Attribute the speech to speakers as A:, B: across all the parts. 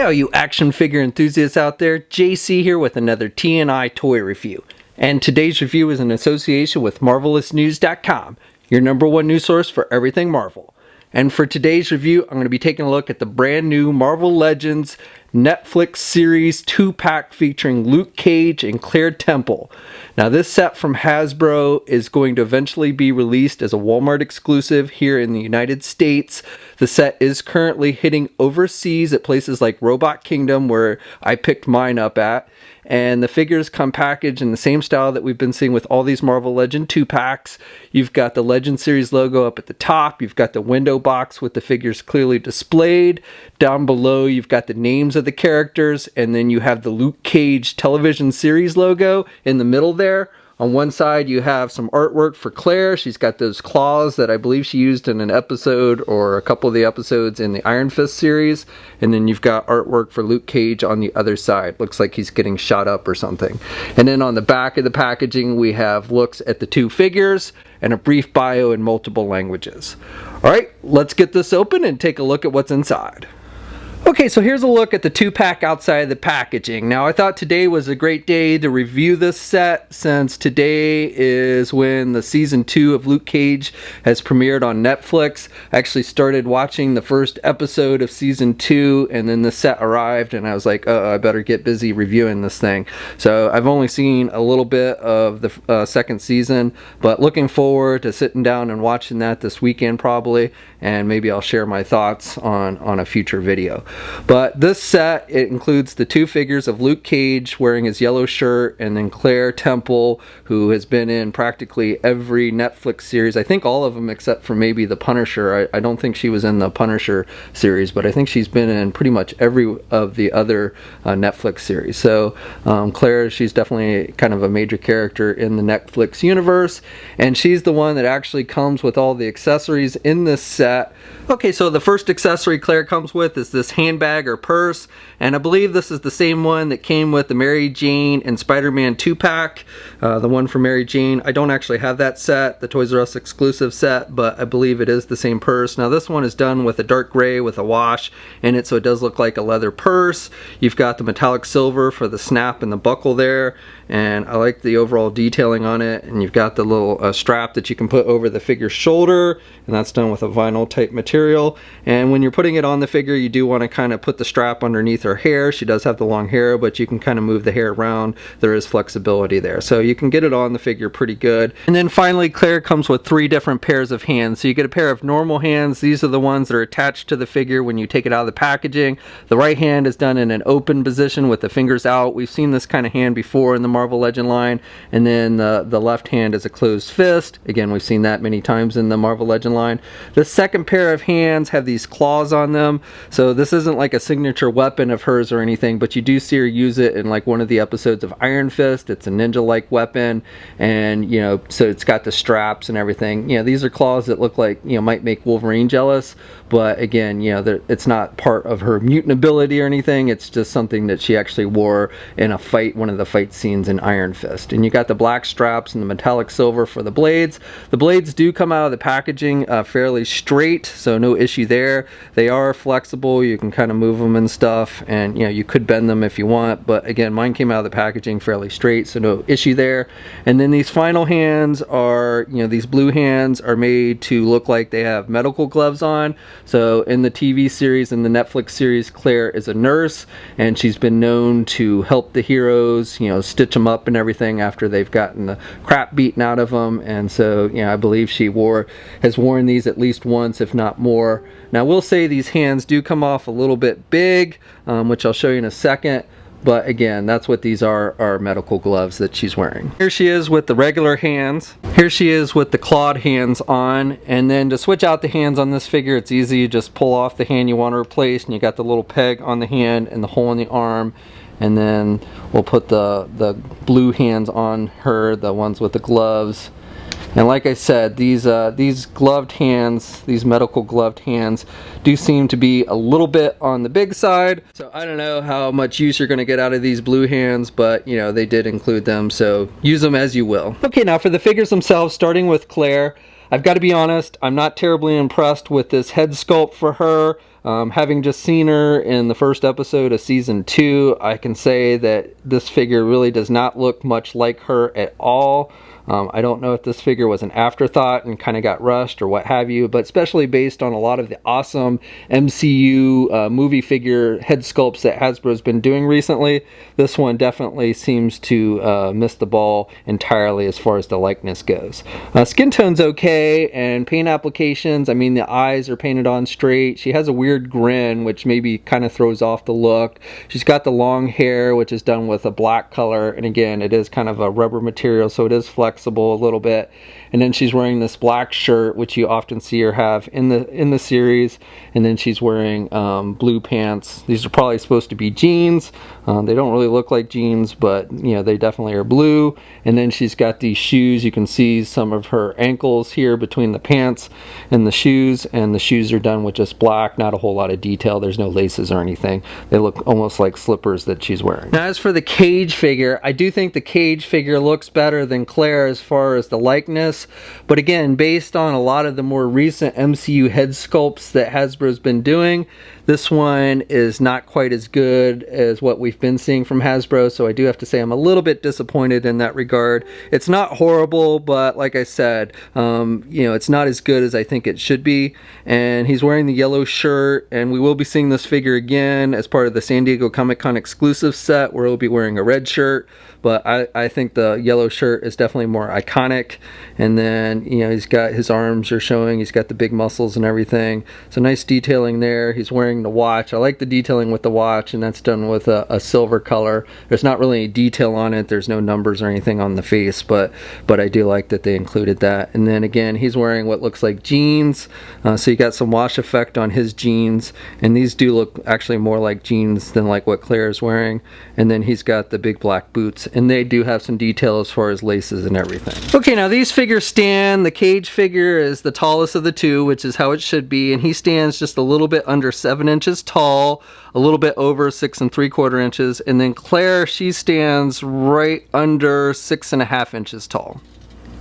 A: Hey all you action figure enthusiasts out there, JC here with another T&I toy review. And today's review is in association with MarvelousNews.com, your #1 news source for everything Marvel. And for today's review, I'm going to be taking a look at the brand new Marvel Legends Netflix series 2-pack featuring Luke Cage and Claire Temple. Now this set from Hasbro is going to eventually be released as a Walmart exclusive here in the United States. The set is currently hitting overseas at places like Robot Kingdom, where I picked mine up at. And the figures come packaged in the same style that we've been seeing with all these Marvel Legend 2-packs. You've got the Legend Series logo up at the top. You've got the window box with the figures clearly displayed. Down below, you've got the names of the characters. And then you have the Luke Cage television series logo in the middle there. On one side, you have some artwork for Claire. She's got those claws that I believe she used in an episode or a couple of the episodes in the Iron Fist series. And then you've got artwork for Luke Cage on the other side. Looks like he's getting shot up or something. And then on the back of the packaging, we have looks at the two figures and a brief bio in multiple languages. All right, let's get this open and take a look at what's inside. Okay, so here's a look at the 2-pack outside of the packaging. Now, I thought today was a great day to review this set since today is when the season 2 of Luke Cage has premiered on Netflix. I actually started watching the first episode of season 2 and then the set arrived and I was like, I better get busy reviewing this thing. So I've only seen a little bit of the second season, but looking forward to sitting down and watching that this weekend probably, and maybe I'll share my thoughts on a future video. But this set, it includes the two figures of Luke Cage wearing his yellow shirt, and then Claire Temple, who has been in practically every Netflix series. I think all of them except for maybe the Punisher. I don't think she was in the Punisher series, but I think she's been in pretty much every of the other Netflix series. So Claire, she's definitely kind of a major character in the Netflix universe, and she's the one that actually comes with all the accessories in this set. Okay, so the first accessory Claire comes with is this handbag or purse, and I believe this is the same one that came with the Mary Jane and Spider-Man 2-pack. The one for Mary Jane, I don't actually have that set, the Toys R Us exclusive set, but I believe it is the same purse. Now this one is done with a dark gray with a wash in it, so it does look like a leather purse. You've got the metallic silver for the snap and the buckle there, and I like the overall detailing on it. And you've got the little strap that you can put over the figure's shoulder, and that's done with a vinyl type material. And when you're putting it on the figure, you do want to kind of put the strap underneath her hair. She does have the long hair, but you can kind of move the hair around. There is flexibility there, so you can get it on the figure pretty good. And then finally, Claire comes with 3 different pairs of hands. So you get a pair of normal hands. These are the ones that are attached to the figure when you take it out of the packaging. The right hand is done in an open position with the fingers out. We've seen this kind of hand before in the Marvel Legend line. And then the left hand is a closed fist. Again, we've seen that many times in the Marvel Legend line. The second pair of hands have these claws on them. So this isn't like a signature weapon of hers or anything, but you do see her use it in like one of the episodes of Iron Fist. It's a ninja-like weapon, and you know, so it's got the straps and everything. You know, these are claws that look like, you know, might make Wolverine jealous, but again, you know, it's not part of her mutant ability or anything. It's just something that she actually wore in a fight, one of the fight scenes in Iron Fist. And you got the black straps and the metallic silver for the blades. The blades do come out of the packaging fairly straight, so no issue there. They are flexible. You can kind of move them and stuff, and you know, you could bend them if you want, but again, mine came out of the packaging fairly straight, so no issue there. And then these final hands are, you know, these blue hands are made to look like they have medical gloves on. So in the TV series, in the Netflix series, Claire is a nurse, and she's been known to help the heroes, you know, stitch them up and everything after they've gotten the crap beaten out of them. And so, you know, I believe she has worn these at least once, if not more. Now, I will say these hands do come off a little bit big, which I'll show you in a second. But again, that's what these are medical gloves that she's wearing. Here she is with the regular hands. Here she is with the clawed hands on. And then to switch out the hands on this figure, it's easy. You just pull off the hand you want to replace, and you got the little peg on the hand and the hole in the arm. And then we'll put the blue hands on her, the ones with the gloves. And like I said, these gloved hands, these medical gloved hands, do seem to be a little bit on the big side. So I don't know how much use you're going to get out of these blue hands, but you know, they did include them, so use them as you will. Okay, now for the figures themselves, starting with Claire. I've got to be honest, I'm not terribly impressed with this head sculpt for her. Having just seen her in the first episode of season 2, I can say that this figure really does not look much like her at all. I don't know if this figure was an afterthought and kind of got rushed or what have you, but especially based on a lot of the awesome MCU movie figure head sculpts that Hasbro's been doing recently, this one definitely seems to miss the ball entirely as far as the likeness goes. Skin tone's okay, and paint applications, I mean, the eyes are painted on straight. She has a weird grin, which maybe kind of throws off the look. She's got the long hair, which is done with a black color, and again, it is kind of a rubber material, so it is flexible a little bit. And then she's wearing this black shirt, which you often see her have in the series, and then she's wearing blue pants. These are probably supposed to be jeans. They don't really look like jeans, but you know, they definitely are blue. And then she's got these shoes. You can see some of her ankles here between the pants and the shoes are done with just black, not a whole lot of detail. There's no laces or anything. They look almost like slippers that she's wearing. Now, as for the Cage figure, I do think the Cage figure looks better than Claire as far as the likeness, but again, based on a lot of the more recent MCU head sculpts that Hasbro's been doing, this one is not quite as good as what we've been seeing from Hasbro, so I do have to say I'm a little bit disappointed in that regard. It's not horrible, but like I said, you know, it's not as good as I think it should be. And he's wearing the yellow shirt, and we will be seeing this figure again as part of the San Diego Comic-Con exclusive set, where he'll be wearing a red shirt, but I think the yellow shirt is definitely more iconic. And then, you know, he's got his arms are showing, he's got the big muscles and everything, so nice detailing there. He's wearing the watch. I like the detailing with the watch, and that's done with a silver color. There's not really any detail on it, there's no numbers or anything on the face, but I do like that they included that. And then again, he's wearing what looks like jeans, so you got some wash effect on his jeans, and these do look actually more like jeans than like what Claire is wearing. And then he's got the big black boots, and they do have some detail as far as laces and everything. Okay, now these figures stand. The Cage figure is the tallest of the two, which is how it should be, and he stands just a little bit under 7 inches tall, a little bit over 6 3/4 inches, and then Claire, she stands right under 6.5 inches tall.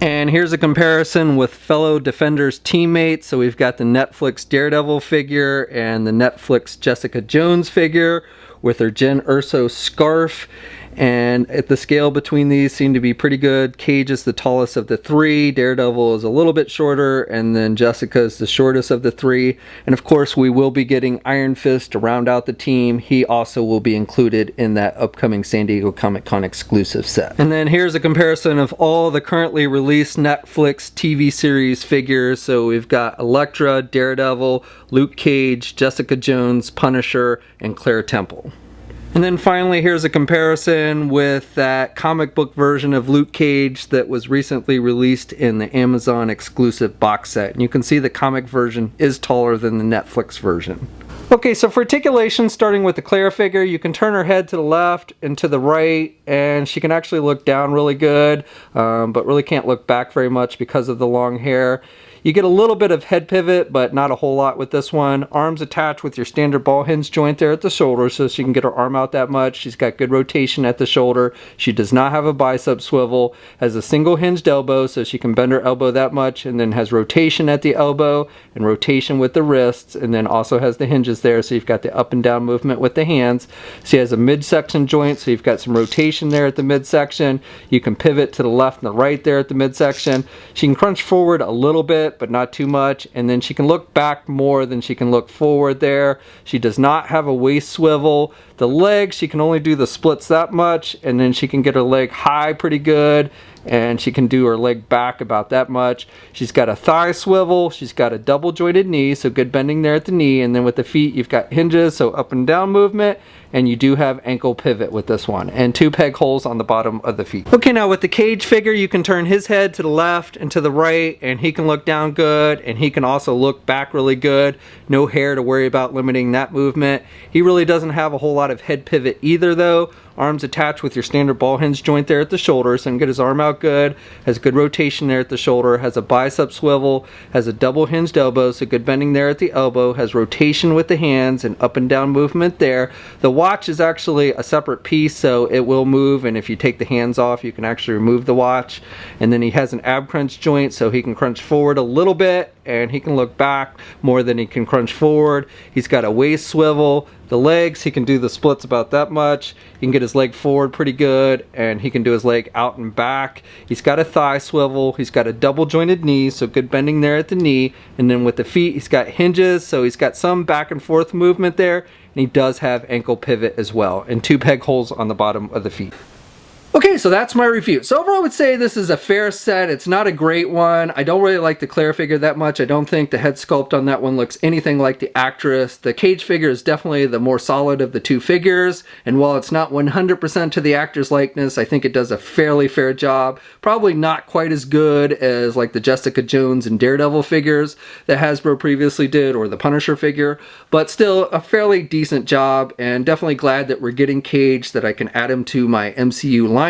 A: And here's a comparison with fellow Defenders teammates. So we've got the Netflix Daredevil figure and the Netflix Jessica Jones figure with her Jen Erso scarf. And at the scale between these seem to be pretty good. Cage is the tallest of the three, Daredevil is a little bit shorter, and then Jessica is the shortest of the three. And of course, we will be getting Iron Fist to round out the team. He also will be included in that upcoming San Diego Comic-Con exclusive set. And then here's a comparison of all the currently released Netflix TV series figures. So we've got Elektra, Daredevil, Luke Cage, Jessica Jones, Punisher, and Claire Temple. And then finally, here's a comparison with that comic book version of Luke Cage that was recently released in the Amazon exclusive box set. And you can see the comic version is taller than the Netflix version. Okay, so for articulation, starting with the Claire figure, you can turn her head to the left and to the right, and she can actually look down really good, but really can't look back very much because of the long hair. You get a little bit of head pivot, but not a whole lot with this one. Arms attached with your standard ball hinge joint there at the shoulder, so she can get her arm out that much. She's got good rotation at the shoulder. She does not have a bicep swivel. Has a single hinged elbow, so she can bend her elbow that much, and then has rotation at the elbow and rotation with the wrists, and then also has the hinges there, so you've got the up and down movement with the hands. She has a midsection joint, so you've got some rotation there at the midsection. You can pivot to the left and the right there at the midsection. She can crunch forward a little bit, but not too much, and then she can look back more than she can look forward there. She does not have a waist swivel. The legs, she can only do the splits that much, and then she can get her leg high pretty good, and she can do her leg back about that much. She's got a thigh swivel, she's got a double jointed knee, so good bending there at the knee, and then with the feet you've got hinges, so up and down movement, and you do have ankle pivot with this one, and 2 peg holes on the bottom of the feet. Okay, now with the Cage figure, you can turn his head to the left and to the right, and he can look down good, and he can also look back really good. No hair to worry about limiting that movement. He really doesn't have a whole lot of head pivot either though. Arms attached with your standard ball hinge joint there at the shoulder, so he can get his arm out good. Has good rotation there at the shoulder. Has a bicep swivel. Has a double hinged elbow, so good bending there at the elbow. Has rotation with the hands and up and down movement there. The watch is actually a separate piece, so it will move, and if you take the hands off, you can actually remove the watch. And then he has an ab crunch joint, so he can crunch forward a little bit, and he can look back more than he can crunch forward. He's got a waist swivel. The legs, he can do the splits about that much. He can get his leg forward pretty good, and he can do his leg out and back. He's got a thigh swivel. He's got a double jointed knee, so good bending there at the knee. And then with the feet, he's got hinges, so he's got some back and forth movement there. And he does have ankle pivot as well, and 2 peg holes on the bottom of the feet. Okay, so that's my review. So overall I would say this is a fair set. It's not a great one. I don't really like the Claire figure that much. I don't think the head sculpt on that one looks anything like the actress. The Cage figure is definitely the more solid of the 2 figures, and while it's not 100% to the actor's likeness, I think it does a fairly fair job. Probably not quite as good as like the Jessica Jones and Daredevil figures that Hasbro previously did, or the Punisher figure, but still a fairly decent job, and definitely glad that we're getting Cage, that I can add him to my MCU lineup.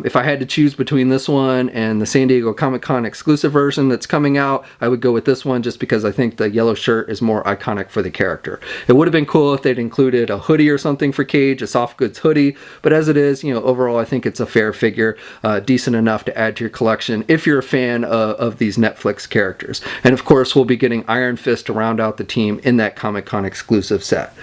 A: If I had to choose between this one and the San Diego Comic-Con exclusive version that's coming out, I would go with this one just because I think the yellow shirt is more iconic for the character. It would have been cool if they'd included a hoodie or something for Cage, a soft goods hoodie, but as it is, you know, overall I think it's a fair figure, decent enough to add to your collection if you're a fan of these Netflix characters. And of course we'll be getting Iron Fist to round out the team in that Comic-Con exclusive set.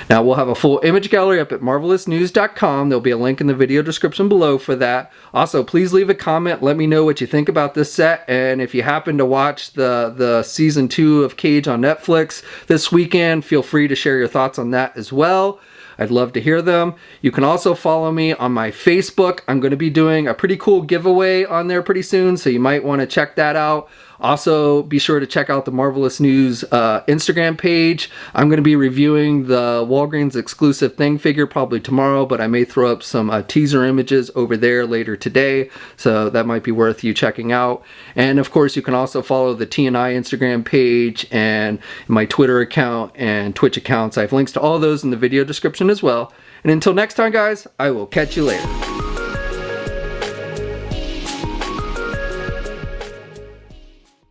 A: Now we'll have a full image gallery up at marvelousnews.com. There'll be a link in the video description below for that. Also, please leave a comment. Let me know what you think about this set, and if you happen to watch the season 2 of Cage on Netflix this weekend, feel free to share your thoughts on that as well. I'd love to hear them. You can also follow me on my Facebook. I'm going to be doing a pretty cool giveaway on there pretty soon, so you might want to check that out. Also, be sure to check out the Marvelous News Instagram page. I'm going to be reviewing the Walgreens exclusive Thing figure probably tomorrow, but I may throw up some teaser images over there later today, so that might be worth you checking out. And of course, you can also follow the TNI Instagram page and my Twitter account and Twitch accounts. I have links to all those in the video description as well. And until next time, guys, I will catch you later.